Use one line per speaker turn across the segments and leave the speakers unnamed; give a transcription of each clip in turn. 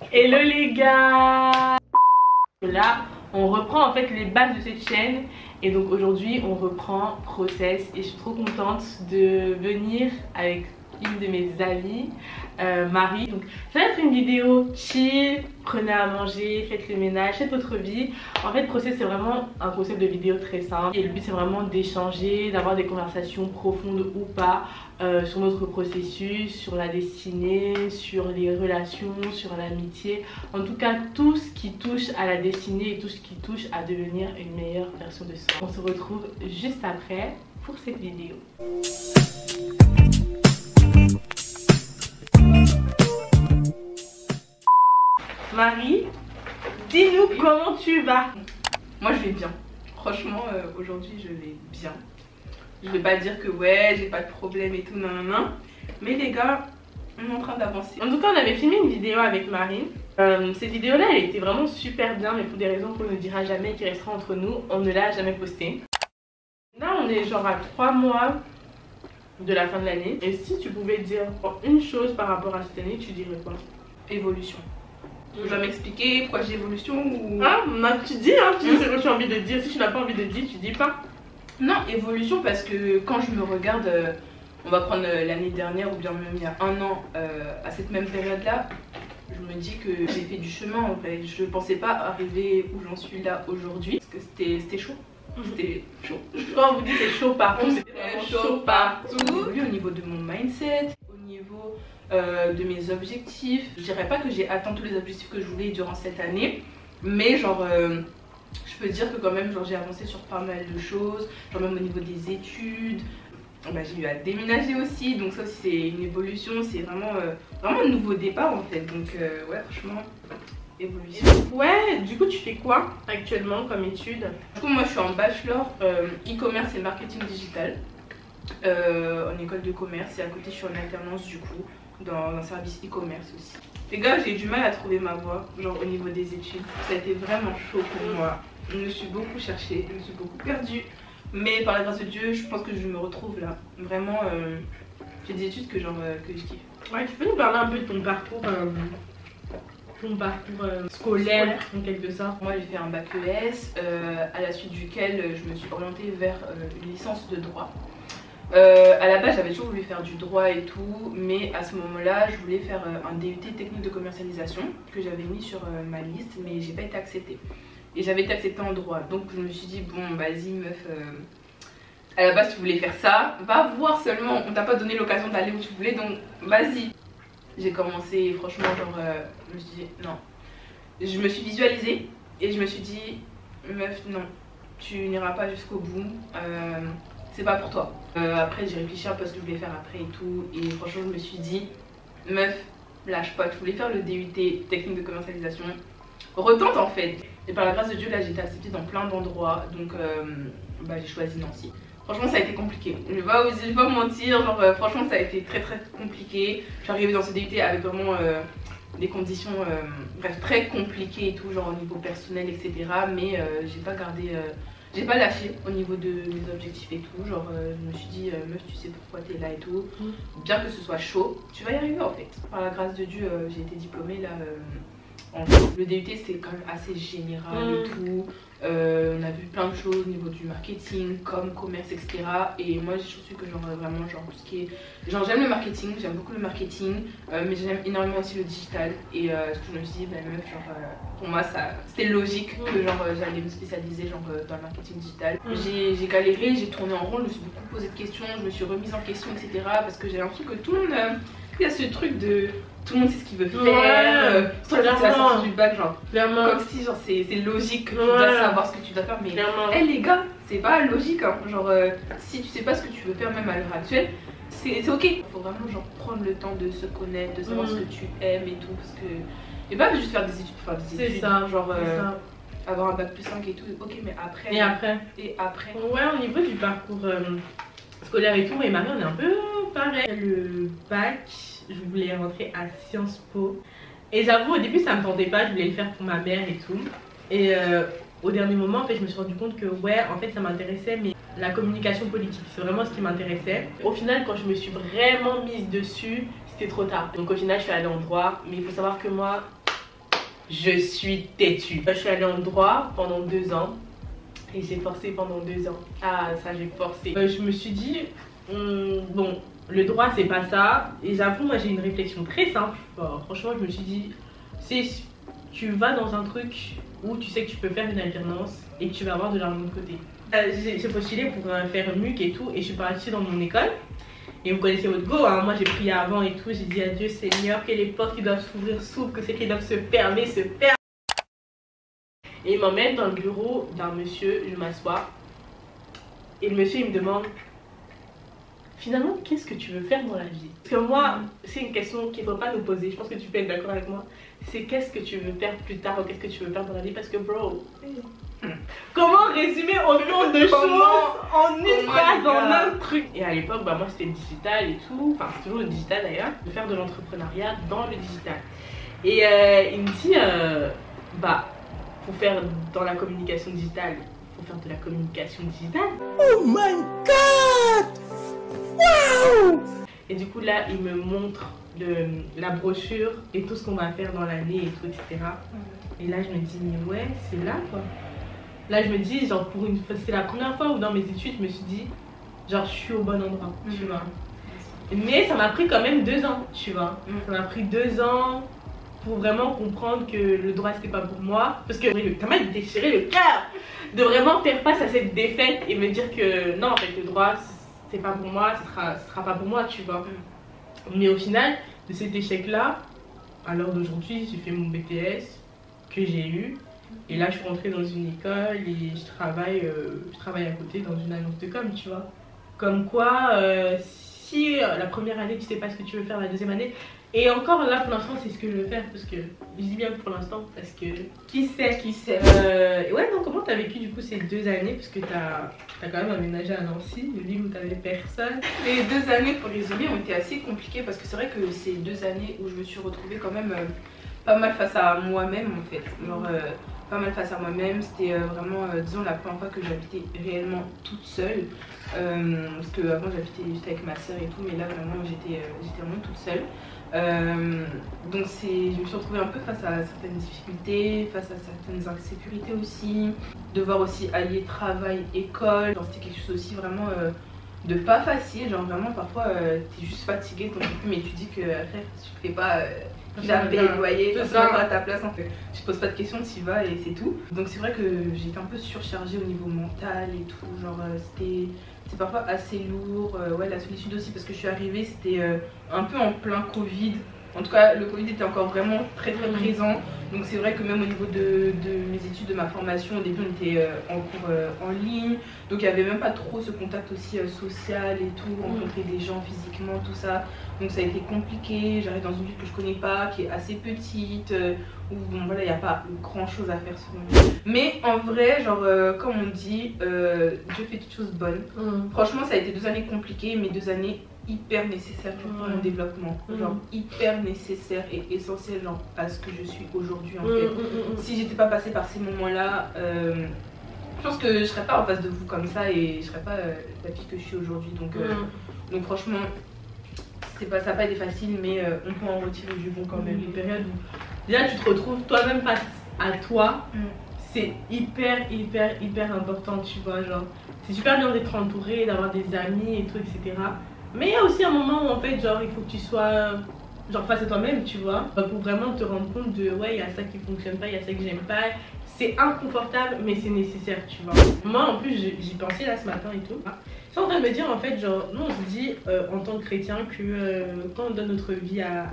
Hello les gars. Là on reprend en fait les bases de cette chaîne. Et donc aujourd'hui on reprend Process. Et je suis trop contente de venir avec une de mes amies, Marie. Donc ça va être une vidéo chill, prenez à manger, faites le ménage, faites votre vie. En fait Process c'est vraiment un concept de vidéo très simple. Et le but c'est vraiment d'échanger, d'avoir des conversations profondes ou pas sur notre processus, sur la destinée, sur les relations, sur l'amitié. En tout cas tout ce qui touche à la destinée et tout ce qui touche à devenir une meilleure version de soi. On se retrouve juste après pour cette vidéo. Marie, dis-nous comment tu vas.
Moi je vais bien. Franchement aujourd'hui je vais bien. Je vais pas dire que ouais j'ai pas de problème et tout non. Mais les gars on est en train d'avancer.
En tout cas on avait filmé une vidéo avec Marie. Cette vidéo là elle était vraiment super bien, mais pour des raisons qu'on ne dira jamais et qui restera entre nous, on ne l'a jamais postée. Là on est genre à 3 mois de la fin de l'année. Et si tu pouvais dire une chose par rapport à cette année, tu dirais quoi?
Évolution. Tu dois m'expliquer pourquoi j'ai évolution ou...
Ah, tu dis hein, tu dis ce que tu as envie de dire. Si tu n'as pas envie de dire, tu dis pas.
Non, évolution parce que quand je me regarde, on va prendre l'année dernière ou bien même il y a un an, à cette même période là, je me dis que j'ai fait du chemin en fait. Je pensais pas arriver où j'en suis là aujourd'hui parce que c'était chaud. C'était chaud.
Quand on vous dit c'est chaud partout,
c'était chaud partout. Au niveau de mon mindset, au niveau de mes objectifs. Je dirais pas que j'ai atteint tous les objectifs que je voulais durant cette année, mais genre je peux dire que quand même j'ai avancé sur pas mal de choses, genre même au niveau des études. Bah, j'ai eu à déménager aussi, donc ça aussi c'est une évolution, c'est vraiment un nouveau départ en fait, donc ouais franchement évolution.
Ouais, du coup tu fais quoi actuellement comme étude?
Du coup moi je suis en bachelor e-commerce et marketing digital en école de commerce, et à côté je suis en alternance du coup dans un service e-commerce aussi. Les gars, j'ai eu du mal à trouver ma voie, genre au niveau des études. Ça a été vraiment chaud pour moi. Je me suis beaucoup cherchée, je me suis beaucoup perdue. Mais par la grâce de Dieu, je pense que je me retrouve là. Vraiment, j'ai des études que, que je kiffe.
Ouais, tu peux nous parler un peu de ton parcours scolaire en quelque sorte?
Moi, j'ai fait un bac ES, à la suite duquel je me suis orientée vers une licence de droit. À la base j'avais toujours voulu faire du droit et tout, mais à ce moment là je voulais faire un DUT technique de commercialisation que j'avais mis sur ma liste, mais j'ai pas été acceptée et j'avais été acceptée en droit, donc je me suis dit bon vas-y meuf, à la base tu voulais faire ça, va voir seulement, on t'a pas donné l'occasion d'aller où tu voulais, donc vas-y. J'ai commencé et franchement genre je me suis dit non, je me suis visualisée et je me suis dit meuf non, tu n'iras pas jusqu'au bout, c'est pas pour toi. Après j'ai réfléchi un peu à ce que je voulais faire après et tout, et franchement je me suis dit meuf lâche pas, tu voulais faire le DUT technique de commercialisation, retente en fait. Et par la grâce de Dieu là j'ai été acceptée dans plein d'endroits, donc bah, j'ai choisi Nancy. Franchement ça a été compliqué, je vais pas mentir, genre franchement ça a été très compliqué. Je suis arrivée dans ce DUT avec vraiment des conditions bref très compliquées et tout, genre au niveau personnel etc, mais j'ai pas gardé j'ai pas lâché au niveau de mes objectifs et tout, genre je me suis dit meuf tu sais pourquoi t'es là et tout, bien que ce soit chaud, tu vas y arriver en fait. Par la grâce de Dieu j'ai été diplômée là le DUT c'est quand même assez général et tout, on a vu plein de choses au niveau du marketing, commerce etc, et moi j'ai su que genre vraiment genre tout ce qui est, genre j'aime le marketing, j'aime beaucoup le marketing, mais j'aime énormément aussi le digital, et ce que je me suis dit bah meuf genre pour moi c'était logique que genre j'allais me spécialiser genre dans le marketing digital. J'ai galéré, j'ai tourné en rond, je me suis beaucoup posé de questions, je me suis remise en question etc, parce que j'ai l'impression que tout le monde il y a ce truc de tout le monde sait ce qu'il veut faire, c'est la sortie du bac genre comme si genre c'est logique que tu dois savoir ce que tu dois faire, mais hey, les gars c'est pas logique hein. Genre si tu sais pas ce que tu veux faire même à l'heure actuelle c'est ok, faut vraiment genre prendre le temps de se connaître, de savoir ce que tu aimes et tout, parce que et pas juste faire des études pour faire des études,
c'est ça,
genre avoir un bac plus 5 et tout, ok, mais après et après
ouais, au niveau du parcours scolaire et tout, et Marie on est un peu pareil. Le bac, je voulais rentrer à Sciences Po et j'avoue au début ça me tentait pas, je voulais le faire pour ma mère et tout, et au dernier moment en fait je me suis rendu compte que ouais en fait ça m'intéressait, mais la communication politique c'est vraiment ce qui m'intéressait. Au final quand je me suis vraiment mise dessus c'était trop tard, donc au final je suis allée en droit, mais il faut savoir que moi je suis têtue. Je suis allée en droit pendant 2 ans et j'ai forcé pendant 2 ans. Ah, ça, j'ai forcé. Je me suis dit, bon, le droit, c'est pas ça. Et j'avoue, moi, j'ai une réflexion très simple. Bon, franchement, je me suis dit, si tu vas dans un truc où tu sais que tu peux faire une alternance et que tu vas avoir de l'argent de côté. J'ai postulé pour faire MUC et tout, et je suis partie dans mon école. Et vous connaissez votre go, hein. Moi j'ai prié avant et tout, j'ai dit adieu Seigneur, que les portes qui doivent s'ouvrir s'ouvrent, que celles qui doivent se fermer se ferment. Et il m'emmène dans le bureau d'un monsieur, je m'assois. Et le monsieur il me demande, finalement qu'est-ce que tu veux faire dans la vie? Parce que moi, c'est une question qu'il ne faut pas nous poser, je pense que tu peux être d'accord avec moi. C'est qu'est-ce que tu veux faire plus tard ou qu'est-ce que tu veux faire dans la vie? Parce que bro, comment résumer autant de choses en une phrase, en un truc? Et à l'époque, bah, moi c'était digital et tout, enfin c'est toujours le digital d'ailleurs, de faire de l'entrepreneuriat dans le digital. Et il me dit, bah, pour faire dans la communication digitale, il faut faire de la communication digitale. Oh my god! Wow! Et du coup là, il me montre la brochure et tout ce qu'on va faire dans l'année et tout, etc. Et là je me dis, mais ouais, c'est là quoi. Là je me dis, genre c'est la première fois où dans mes études je me suis dit, genre je suis au bon endroit, tu vois. Mais ça m'a pris quand même 2 ans, tu vois. Ça m'a pris 2 ans pour vraiment comprendre que le droit c'était pas pour moi. Parce que ça m'a déchiré le cœur de vraiment faire face à cette défaite et me dire que non, en fait le droit c'est pas pour moi, ce sera pas pour moi, tu vois. Mais au final, de cet échec-là, à l'heure d'aujourd'hui, j'ai fait mon BTS que j'ai eu. Et là, je suis rentrée dans une école et je travaille à côté dans une agence de com, tu vois. Comme quoi, si la première année, tu sais pas ce que tu veux faire la deuxième année. Et encore là, pour l'instant, c'est ce que je veux faire. Parce que, je dis bien pour l'instant, parce que qui sait. Ouais, non, comment t'as vécu du coup ces 2 années? Parce que t'as quand même aménagé à Nancy, une ville où t'avais personne.
Les 2 années, pour résumer, ont été assez compliquées parce que c'est vrai que c'est 2 années où je me suis retrouvée quand même pas mal face à moi-même en fait. Genre, pas mal face à moi-même, c'était vraiment, disons, la première fois que j'habitais réellement toute seule. Parce qu'avant j'étais avec ma soeur et tout, mais là vraiment j'étais vraiment toute seule. Donc je me suis retrouvée un peu face à certaines difficultés, face à certaines insécurités aussi, devoir aussi allier travail, école. C'était quelque chose aussi vraiment de pas facile, genre vraiment parfois t'es juste fatiguée, t'en peux plus, mais tu dis que frère, tu fais pas tu as payé le loyer, tu vas à ta place en fait. Tu te poses pas de questions, tu y vas et c'est tout. Donc c'est vrai que j'étais un peu surchargée au niveau mental et tout, genre c'était parfois assez lourd. Ouais, la solitude aussi parce que je suis arrivée, c'était un peu en plein Covid. En tout cas, le Covid était encore vraiment très présent. Donc c'est vrai que même au niveau de mes études, de ma formation, au début on était en cours en ligne. Donc il n'y avait même pas trop ce contact aussi social et tout, rencontrer des gens physiquement, tout ça. Donc ça a été compliqué, j'arrive dans une ville que je connais pas, qui est assez petite, où bon voilà, il n'y a pas grand chose à faire selon moi. Mais en vrai, genre comme on dit, Dieu fait toutes choses bonnes. Franchement ça a été 2 années compliquées, mais 2 années hyper nécessaire pour mon développement, genre hyper nécessaire et essentiel genre à ce que je suis aujourd'hui en fait. Si j'étais pas passée par ces moments là, je pense que je serais pas en face de vous comme ça et je serais pas la fille que je suis aujourd'hui. Donc franchement ça n'a pas été facile, mais on peut en retirer du bon quand même.
Une période où déjà tu te retrouves toi-même face à toi, c'est hyper important, tu vois, genre c'est super bien d'être entouré, d'avoir des amis et tout, etc. Mais il y a aussi un moment où en fait genre il faut que tu sois genre face à toi-même, tu vois, pour vraiment te rendre compte de ouais, il y a ça qui fonctionne pas, il y a ça que j'aime pas. C'est inconfortable mais c'est nécessaire, tu vois. Moi en plus j'y pensais là ce matin et tout. Je suis en train de me dire en fait genre nous on se dit en tant que chrétien que quand on donne notre vie à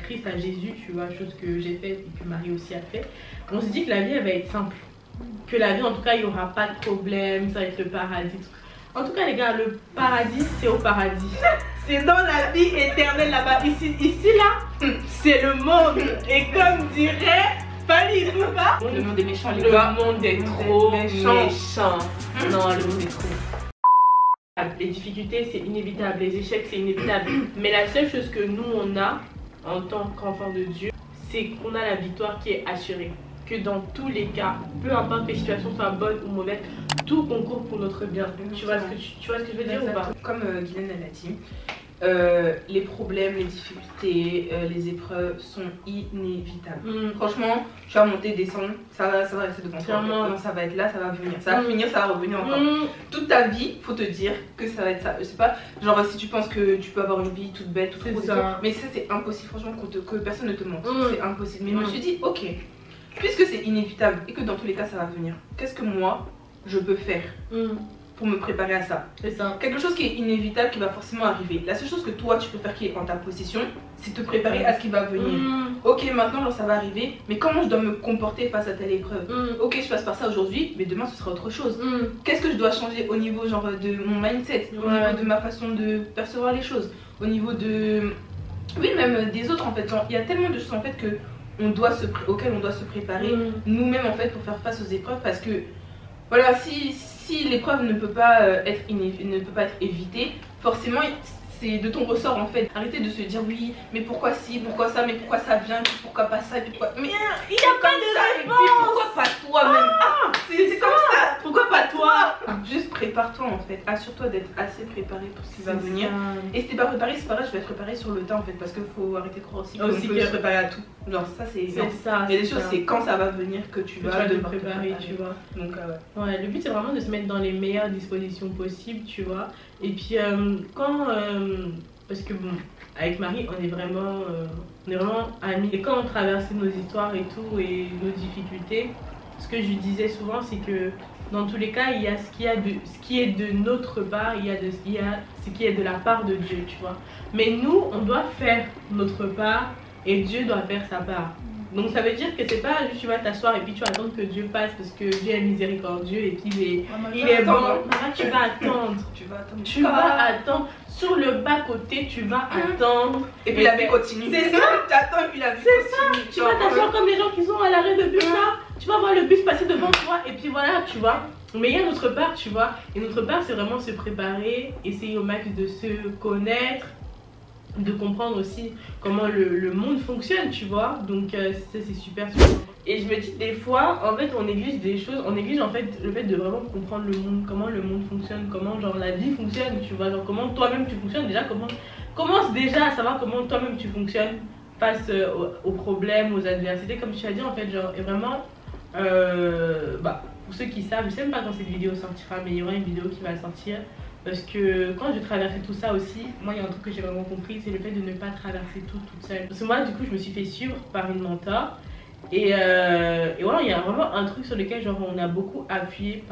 Christ, à Jésus, tu vois, chose que j'ai faite et que Marie aussi a fait, on se dit que la vie elle va être simple. Que la vie en tout cas il n'y aura pas de problème, ça va être le paradis. En tout cas les gars, le paradis c'est au paradis. C'est dans la vie éternelle là-bas. Ici là, c'est le monde. Et comme dirait Fanny Bouba,
le monde est méchant les gars.
Le monde est trop méchant. Non, le monde est trop. Les difficultés c'est inévitable, les échecs c'est inévitable. Mais la seule chose que nous on a en tant qu'enfants de Dieu, c'est qu'on a la victoire qui est assurée. Que dans tous les cas, peu importe que les situations soient bonnes ou mauvaises, tout concourt pour notre bien. Tu vois ce que je veux dire ou pas?
Comme Guylaine l'a dit, les problèmes, les difficultés, les épreuves sont inévitables. Franchement, tu vas monter, descendre, ça va rester devant toi. Non, ça va être là, ça va venir. Ça va finir, ça va revenir encore. Toute ta vie, faut te dire que ça va être ça. Je sais pas, genre si tu penses que tu peux avoir une vie toute belle, toute rose, mais ça c'est impossible, franchement, que personne ne te montre. C'est impossible. Mais je me suis dit, ok, puisque c'est inévitable et que dans tous les cas ça va venir, qu'est-ce que moi je peux faire pour me préparer à ça?
C'est ça.
Quelque chose qui est inévitable, qui va forcément arriver. La seule chose que toi tu peux faire qui est en ta possession, c'est te préparer à ce qui va venir. Ok, maintenant genre, ça va arriver, mais comment je dois me comporter face à telle épreuve? Ok, je passe par ça aujourd'hui, mais demain ce sera autre chose. Qu'est-ce que je dois changer au niveau genre de mon mindset, au niveau de ma façon de percevoir les choses, au niveau de... Oui, même des autres en fait. Il y a tellement de choses en fait que auxquelles on doit se préparer nous-mêmes en fait pour faire face aux épreuves, parce que voilà, si l'épreuve ne peut pas être évitée, forcément c'est de ton ressort en fait. Arrêtez de se dire oui, mais pourquoi si, pourquoi ça, mais pourquoi ça vient, pourquoi pas ça, puis pourquoi... Mais il y a pas de réponse. Pourquoi pas toi-même? C'est comme ça. Pourquoi pas toi? Juste prépare-toi en fait. Assure-toi d'être assez préparé pour ce qui va venir. Et si t'es pas préparé, c'est pas grave, je vais être préparé sur le tas en fait, parce qu'il faut arrêter de croire aussi qu'on peut se préparer à tout. Genre ça c'est ça. Il y a des choses, c'est quand ça va venir que tu vas devoir te préparer, tu vois. Donc
ouais, le but c'est vraiment de se mettre dans les meilleures dispositions possibles, tu vois. Et puis parce que bon, avec Marie on est vraiment amis, et quand on traversait nos histoires et tout et nos difficultés, ce que je lui disais souvent c'est que dans tous les cas il y a ce qui est de notre part, il y a ce qui est de la part de Dieu, tu vois. Mais nous on doit faire notre part et Dieu doit faire sa part. Donc ça veut dire que c'est pas juste tu vas t'asseoir et puis tu vas attendre que Dieu passe parce que Dieu est miséricordieux et puis il est bon. Là, tu vas attendre. Tu vas attendre. Sur le bas-côté, tu vas attendre.
Et puis la vie continue. C'est ça. Tu attends et puis la vie continue.
Tu vas t'asseoir comme les gens qui sont à l'arrêt de bus là. Tu vas voir le bus passer devant toi et puis voilà, tu vois. Mais il y a notre part, tu vois. Et notre part, c'est vraiment se préparer, essayer au max de se connaître, de comprendre aussi comment le monde fonctionne, tu vois. Donc ça c'est super. Et je me dis des fois en fait on néglige des choses, on néglige en fait le fait de vraiment comprendre le monde, comment le monde fonctionne, comment genre la vie fonctionne, tu vois, genre comment toi-même tu fonctionnes déjà, commence déjà à savoir comment toi-même tu fonctionnes face aux problèmes, aux adversités, comme tu as dit en fait, genre. Et vraiment pour ceux qui savent, je sais même pas quand cette vidéo sortira, mais il y aura une vidéo qui va sortir. Parce que quand je traversais tout ça aussi, moi il y a un truc que j'ai vraiment compris, c'est le fait de ne pas traverser tout toute seule. Parce que moi du coup je me suis fait suivre par une mentor. Et voilà, il y a vraiment un truc sur lequel genre, on a beaucoup appuyé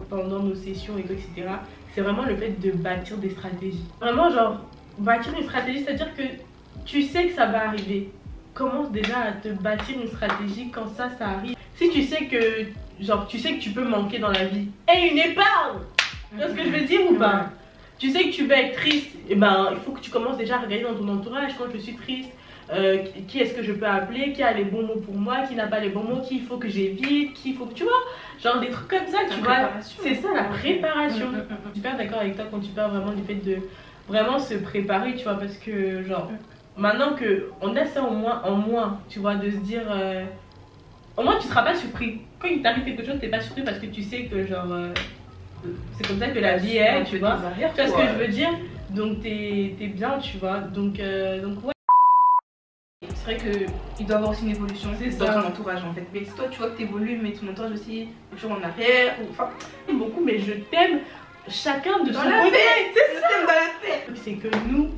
pendant nos sessions et tout, etc. C'est vraiment le fait de bâtir des stratégies. Vraiment genre, bâtir une stratégie, c'est-à-dire que tu sais que ça va arriver. Commence déjà à te bâtir une stratégie quand ça arrive. Si tu sais que, genre, tu sais que tu peux manquer dans la vie, et une épargne! Tu vois ce que je veux dire ou pas? Tu sais que tu vas être triste, et ben il faut que tu commences déjà à regarder dans ton entourage quand je suis triste. Qui est-ce que je peux appeler, qui a les bons mots pour moi, qui n'a pas les bons mots, qui il faut que j'évite, qui il faut que tu vois, genre des trucs comme ça, tu vois. C'est ça la préparation. Je suis super d'accord avec toi quand tu parles vraiment du fait de vraiment se préparer, tu vois, parce que genre maintenant que on a ça en moins, tu vois, de se dire au moins tu seras pas surpris. Quand il t'arrive quelque chose, t'es pas surpris parce que tu sais que genre c'est comme ça que la vie est, tu vois. Tu vois ce que je veux dire? Donc t'es bien, tu vois. Donc ouais.
C'est vrai qu'il doit y avoir aussi une évolution dans ton entourage en fait. Mais si toi tu vois que tu évolues, mais ton entourage aussi est toujours en arrière, enfin
beaucoup, mais je t'aime chacun de son
côté.
C'est ça, dans la paix. C'est que nous,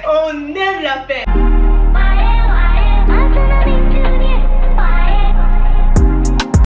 on aime la paix.